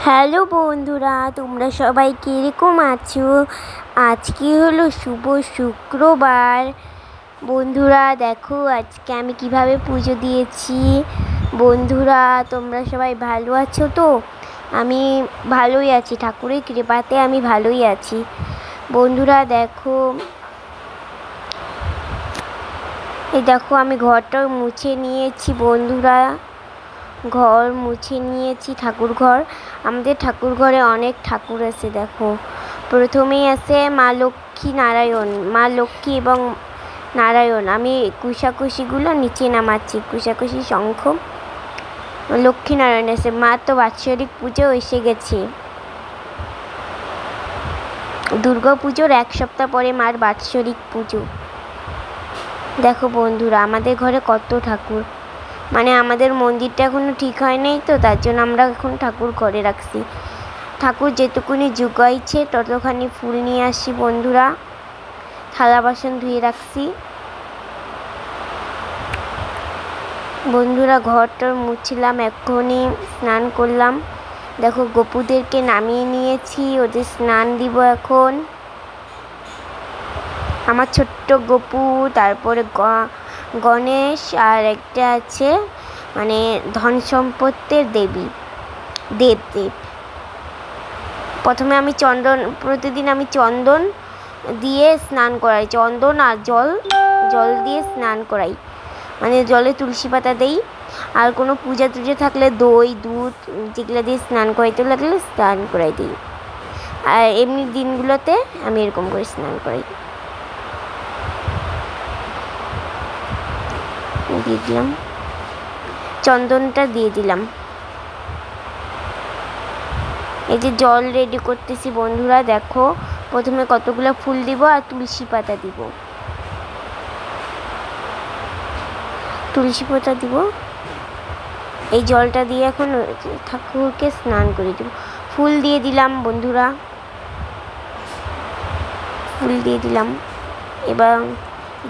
Hello বন্ধুরা, তোমরা সবাই কীরকম আছো? আজকে হলো শুভ শুক্রবার। বন্ধুরা দেখো আজকে আমি কিভাবে পুজো দিয়েছি। বন্ধুরা তোমরা সবাই ভালো আছো তো? আমি ভালোই আছি, ঠাকুরের কৃপাতে আমি ভালোই আছি। বন্ধুরা দেখো, এই দেখো আমি ঘরটা মুছে নিয়েছি। বন্ধুরা ঘর মুছে নিয়েছি, ঠাকুর ঘর। আমাদের ঠাকুর ঘরে অনেক ঠাকুর আছে। দেখো প্রথমেই আছে মা লক্ষ্মী নারায়ণ, মা লক্ষ্মী এবং নারায়ণ। আমি কুশাকুশিগুলো নিচে নামাচ্ছি, কুশাকুশি শঙ্খ লক্ষ্মী নারায়ণ আছে। মা তো বাৎসরিক পুজো এসে গেছে, দুর্গা পুজোর এক সপ্তাহ পরে মার বাৎসরিক পুজো। দেখো বন্ধুরা আমাদের ঘরে কত ঠাকুর, মানে আমাদের মন্দিরটা এখনও ঠিক হয় নাই তো, তার জন্য আমরা এখন ঠাকুর ঘরে রাখছি। ঠাকুর যেটুকুনি জুগাইছে ততখানি ফুল নিয়ে আসি। বন্ধুরা থালা বাসন ধুয়ে রাখছি। বন্ধুরা ঘরটা মুছলাম, এখনই স্নান করলাম। দেখো গপুদেরকে নামিয়ে নিয়েছি, ওদের স্নান দিব এখন। আমার ছোট্ট গপু, তারপরে গণেশ, আর একটা আছে মানে ধন সম্পত্তির দেবী দেব। প্রথমে আমি প্রতিদিন আমি চন্দন দিয়ে স্নান করাই, চন্দন আর জল দিয়ে স্নান করাই, মানে জলে তুলসী পাতা দেই। আর কোনো পূজা টুজা থাকলে দই দুধ যেগুলো দিয়ে স্নান করাইতে লাগলে স্নান করাই দিই। আর এমনি দিনগুলোতে আমি এরকম করে স্নান করাই। দিয়ে দিলাম, চন্দনটা দিয়ে দিলাম। এই যে জল রেডি করতেছি। বন্ধুরা দেখো প্রথমে কতগুলো ফুল দিব আর তুলসী পাতা দিব, তুলসী পাতা দিব। এই জলটা দিয়ে এখন ঠাকুরকে স্নান করে দেব। ফুল দিয়ে দিলাম বন্ধুরা, ফুল দিয়ে দিলাম, এবার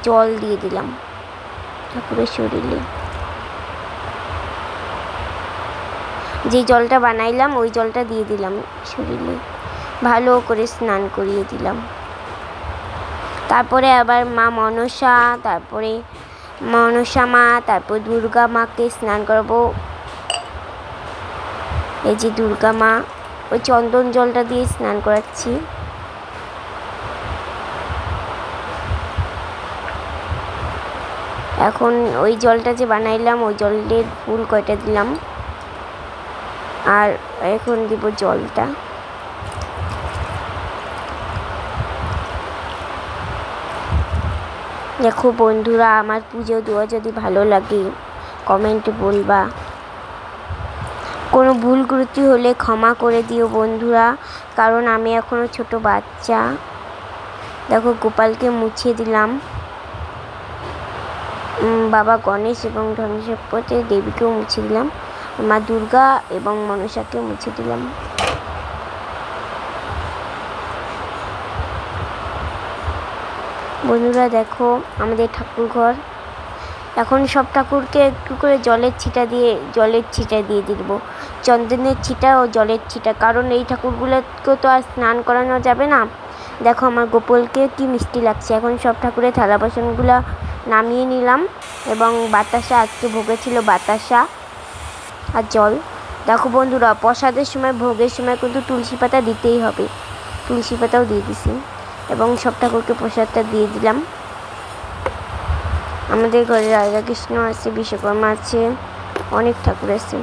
জল দিয়ে দিলাম ঠাকুরের শরীরে। যে জলটা বানাইলাম ওই জলটা দিয়ে দিলাম শরীরে, ভালো করে স্নান করিয়ে দিলাম। তারপরে আবার মা মনসা, তারপরে মনসা মা, তারপর দুর্গা মাকে স্নান করবো। এই যে দুর্গা মা, ওই চন্দন জলটা দিয়ে স্নান করাচ্ছি। এখন ওই জলটা যে বানাইলাম ওই জলের ফুল কয়টা দিলাম, আর এখন দিব জলটা। দেখো বন্ধুরা আমার পুজো দেওয়া যদি ভালো লাগে কমেন্টে বলবা। কোনো ভুল ত্রুটি হলে ক্ষমা করে দিও বন্ধুরা, কারণ আমি এখনও ছোট বাচ্চা। দেখো গোপালকে মুছিয়ে দিলাম, বাবা গণেশ এবং ধনসম্পত্তির দেবীকেও মুছে দিলাম, মা দুর্গা এবং মনসাকে মুছে দিলাম। বন্ধুরা দেখো আমাদের ঠাকুর ঘর। এখন সব ঠাকুরকে একটু করে জলের ছিটা দিয়ে দিব, চন্দনের ছিটা ও জলের ছিটা, কারণ এই ঠাকুরগুলোকে তো আর স্নান করানো যাবে না। দেখো আমার গোপালকে কি মিষ্টি লাগছে। এখন সব ঠাকুরের থালা বাসনগুলো নামিয়ে নিলাম, এবং বাতাসা, আজকে ভোগে ছিল বাতাসা আর জল। দেখো বন্ধুরা প্রসাদের সময় ভোগের সময় কিন্তু তুলসী পাতা দিতেই হবে, তুলসী পাতাও দিয়ে দিছি, এবং সব ঠাকুরকে প্রসাদটা দিয়ে দিলাম। আমাদের ঘরে রাধাকৃষ্ণ আছে, বিশ্বকর্মা আছে, অনেক ঠাকুর আছে।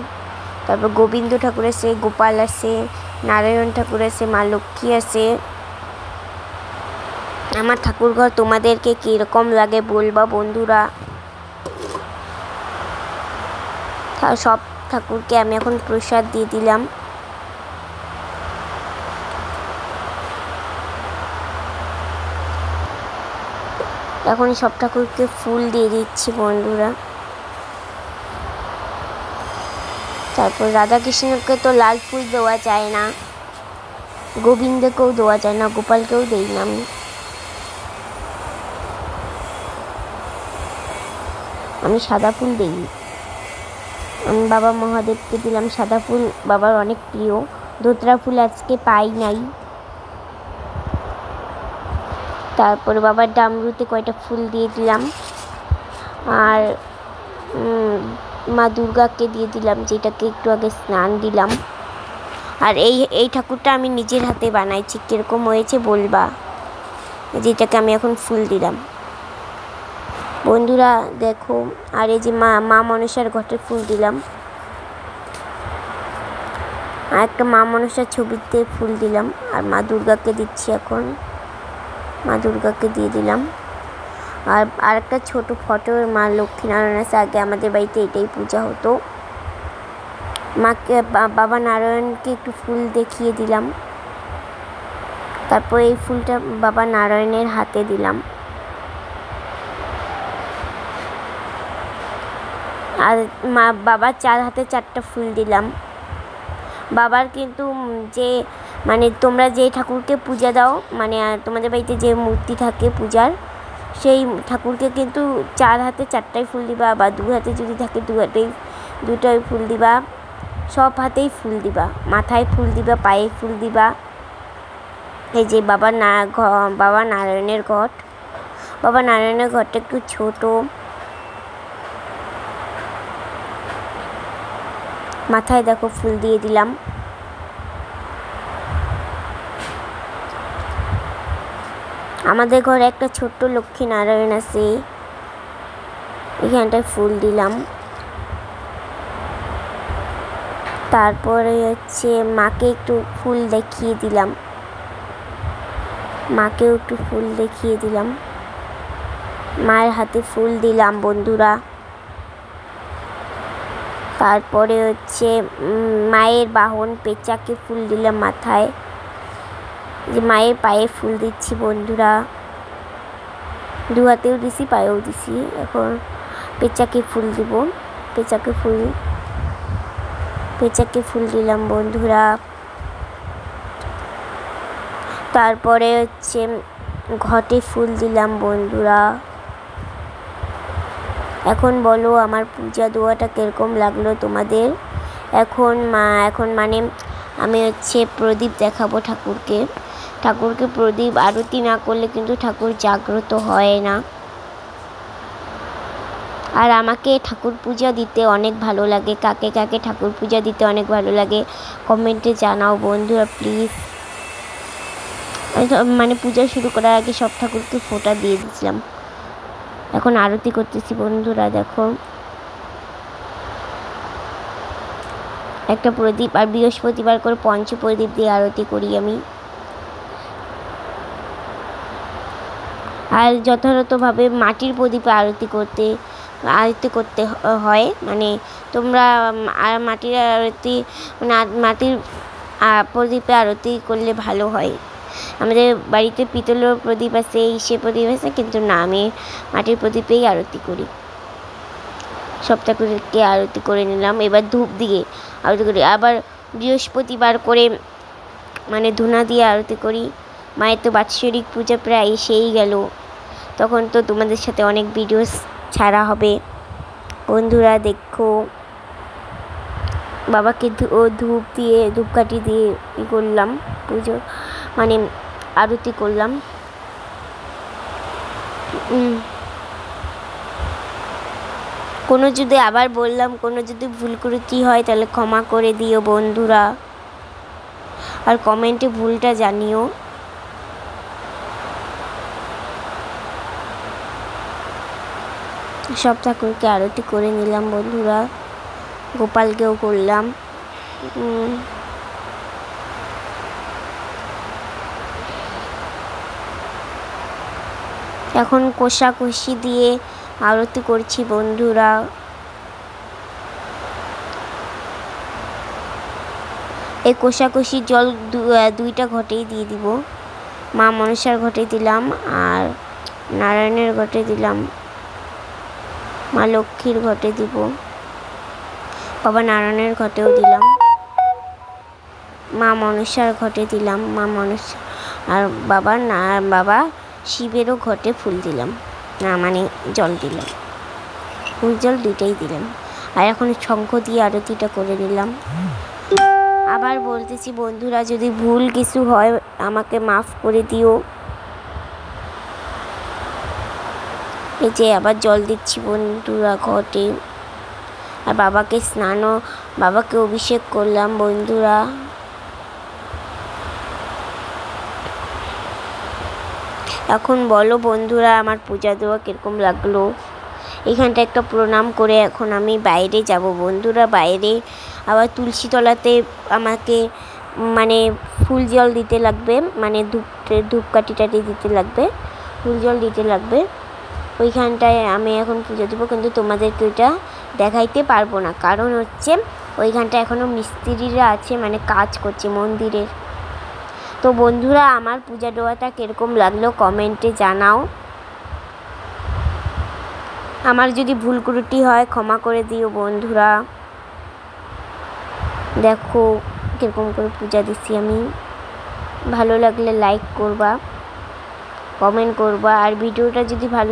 তারপর গোবিন্দ ঠাকুর আছে, গোপাল আছে, নারায়ণ ঠাকুর আছে, মা লক্ষ্মী আছে। আমার ঠাকুর ঘর তোমাদেরকে কীরকম লাগে বলবা বন্ধুরা। সব ঠাকুরকে আমি এখন প্রসাদ দিয়ে দিলাম। এখন সব ঠাকুরকে ফুল দিয়ে দিচ্ছি বন্ধুরা। তারপর রাধাকৃষ্ণকে তো লাল ফুল দেওয়া যায় না, গোবিন্দকেও দেওয়া যায় না, গোপালকেও দেই না আমি সাদা ফুল দিই। আমি বাবা মহাদেবকে দিলাম সাদা ফুল, বাবার অনেক প্রিয়। ধোতরা ফুল আজকে পাই নাই। তারপরে বাবার ডামরুতে কয়টা ফুল দিয়ে দিলাম, আর মা দুর্গাকে দিয়ে দিলাম, যেটাকে একটু আগে স্নান দিলাম। আর এই ঠাকুরটা আমি নিজের হাতে বানাইছি, কীরকম হয়েছে বলবা। যেটাকে আমি এখন ফুল দিলাম বন্ধুরা, দেখো। আর এই যে মা মনসার ঘটে ফুল দিলাম, আর একটা মা মনসার ছবিতে ফুল দিলাম। আর মা দুর্গাকে দিচ্ছি, এখন মা দুর্গাকে দিয়ে দিলাম। আর একটা ছোট ফটো মা লক্ষ্মীনারায়ণ আছে। আগে আমাদের বাড়িতে এটাই পূজা হতো। মাকে বাবা নারায়ণকে একটু ফুল দেখিয়ে দিলাম। তারপর এই ফুলটা বাবা নারায়ণের হাতে দিলাম। আর বাবার হাতে 4টা ফুল দিলাম। বাবার কিন্তু যে মানে তোমরা যে ঠাকুরকে পূজা দাও, মানে তোমাদের বাড়িতে যে মূর্তি থাকে পূজার, সেই ঠাকুরকে কিন্তু 4 হাতে 4টাই ফুল দিবা, বা 2 হাতে যদি থাকে 2টাই ফুল দিবা। সব হাতেই ফুল দিবা, মাথায় ফুল দিবা, পায়ে ফুল দিবা। এই যে বাবা নারায়ণের ঘট, বাবা নারায়ণের ঘরটা একটু ছোট, মাথায় দেখো ফুল দিয়ে দিলাম। আমাদের ঘরে একটা ছোট্ট লক্ষ্মী নারায়ণ আছে, এখানটায় ফুল দিলাম। তারপরে হচ্ছে মাকে একটু ফুল দেখিয়ে দিলাম, মাকেও একটু ফুল দেখিয়ে দিলাম। মায়ের হাতে ফুল দিলাম বন্ধুরা। তারপরে হচ্ছে মায়ের বাহন পেঁচাকে ফুল দিলাম মাথায়। যে মায়ের পায়ে ফুল দিচ্ছি বন্ধুরা, 2 হাতেও দিছি, পায়েও দিছি। এখন পেঁচাকে ফুল দিব, পেঁচাকে ফুল দিলাম বন্ধুরা। তারপরে হচ্ছে ঘটে ফুল দিলাম বন্ধুরা। এখন বলো আমার পূজা দেওয়াটা কীরকম লাগলো তোমাদের। এখন মানে আমি হচ্ছে প্রদীপ দেখাবো ঠাকুরকে। প্রদীপ আরতি না করলে কিন্তু ঠাকুর জাগ্রত হয় না। আর আমাকে ঠাকুর পূজা দিতে অনেক ভালো লাগে। কাকে কাকে ঠাকুর পূজা দিতে অনেক ভালো লাগে কমেন্টে জানাও বন্ধুরা প্লিজ। মানে পূজা শুরু করার আগে সব ঠাকুরকে ফোঁটা দিয়ে দিয়েছিলাম। এখন আরতি করতেছি বন্ধুরা, দেখো একটা প্রদীপ। আর বৃহস্পতিবার করে পঞ্চপ্রদীপ দিয়ে আরতি করি আমি। আর যথাযথভাবে মাটির প্রদীপে আরতি করতে হয়। মানে তোমরা আর মাটির আরতি মানে মাটির প্রদীপে আরতি করলে ভালো হয়। আমাদের বাড়িতে পিতলের প্রদীপ আছে, ইসে প্রদীপ আছে, কিন্তু না, আমি মাটির প্রদীপেই আরতি করি। সব ঠাকুরকে আরতি করে নিলাম। এবার ধূপ দিয়ে আরতি করি। আবার বৃহস্পতিবার করে মানে ধূনা দিয়ে আরতি করি। মায়ের তো বাৎসরিক পূজা প্রায় এসেই গেল, তখন তো তোমাদের সাথে অনেক ভিডিও ছাড়া হবে বন্ধুরা। দেখো বাবাকে ধূপকাঠি দিয়ে করলাম পুজো, মানে আরতি করলাম। কোনো যদি আবার বললাম কোনো যদি ভুল ত্রুটি হয় তাহলে ক্ষমা করে দিও বন্ধুরা, আর কমেন্টে ভুলটা জানিও। সব ঠাকুরকে আরতি করে নিলাম বন্ধুরা, গোপালকেও করলাম। এখন কষাকষি দিয়ে আরতি করছি বন্ধুরা। এই কষাকষির জল 2টা ঘটেই দিয়ে দিব। মা মনসার ঘটে দিলাম, আর নারায়ণের ঘটে দিলাম, মা লক্ষ্মীর ঘটে দিব, বাবা নারায়ণের ঘটেও দিলাম, মা মনসার ঘটে দিলাম, মা মনসা আর বাবা শিবেরও ঘটে ফুল দিলাম, না মানে জল দিলাম, ফুল জল 2টাই দিলাম। আর এখন শঙ্খ দিয়ে আরতিটা করে নিলাম। আবার বলতেছি বন্ধুরা, যদি ভুল কিছু হয় আমাকে মাফ করে দিও। এই যে আবার জল দিচ্ছি বন্ধুরা ঘটে, আর বাবাকে অভিষেক করলাম বন্ধুরা। এখন বলো বন্ধুরা আমার পূজা দেওয়া কীরকম লাগলো। এখানটা একটা প্রণাম করে এখন আমি বাইরে যাব বন্ধুরা। বাইরে আবার তুলসী তলাতে আমাকে মানে ফুল জল দিতে লাগবে, মানে ধূপকাঠি টাটি দিতে লাগবে, ফুল জল দিতে লাগবে। ওইখানটায় আমি এখন পুজো দেবো, কিন্তু তোমাদেরকে ওইটা দেখাইতে পারবো না, কারণ হচ্ছে ওইখানটা এখনও মিস্ত্রিরা আছে, মানে কাজ করছে মন্দিরের। তো বন্ধুরা আমার পূজা দেওয়াটা কীরকম লাগলো কমেন্টে জানাও। আমার যদি ভুল ত্রুটি হয় ক্ষমা করে দিও বন্ধুরা। দেখো কীরকম করে পূজা দিচ্ছি আমি। ভালো লাগলে লাইক করবা, কমেন্ট করবা, আর ভিডিওটা যদি ভালো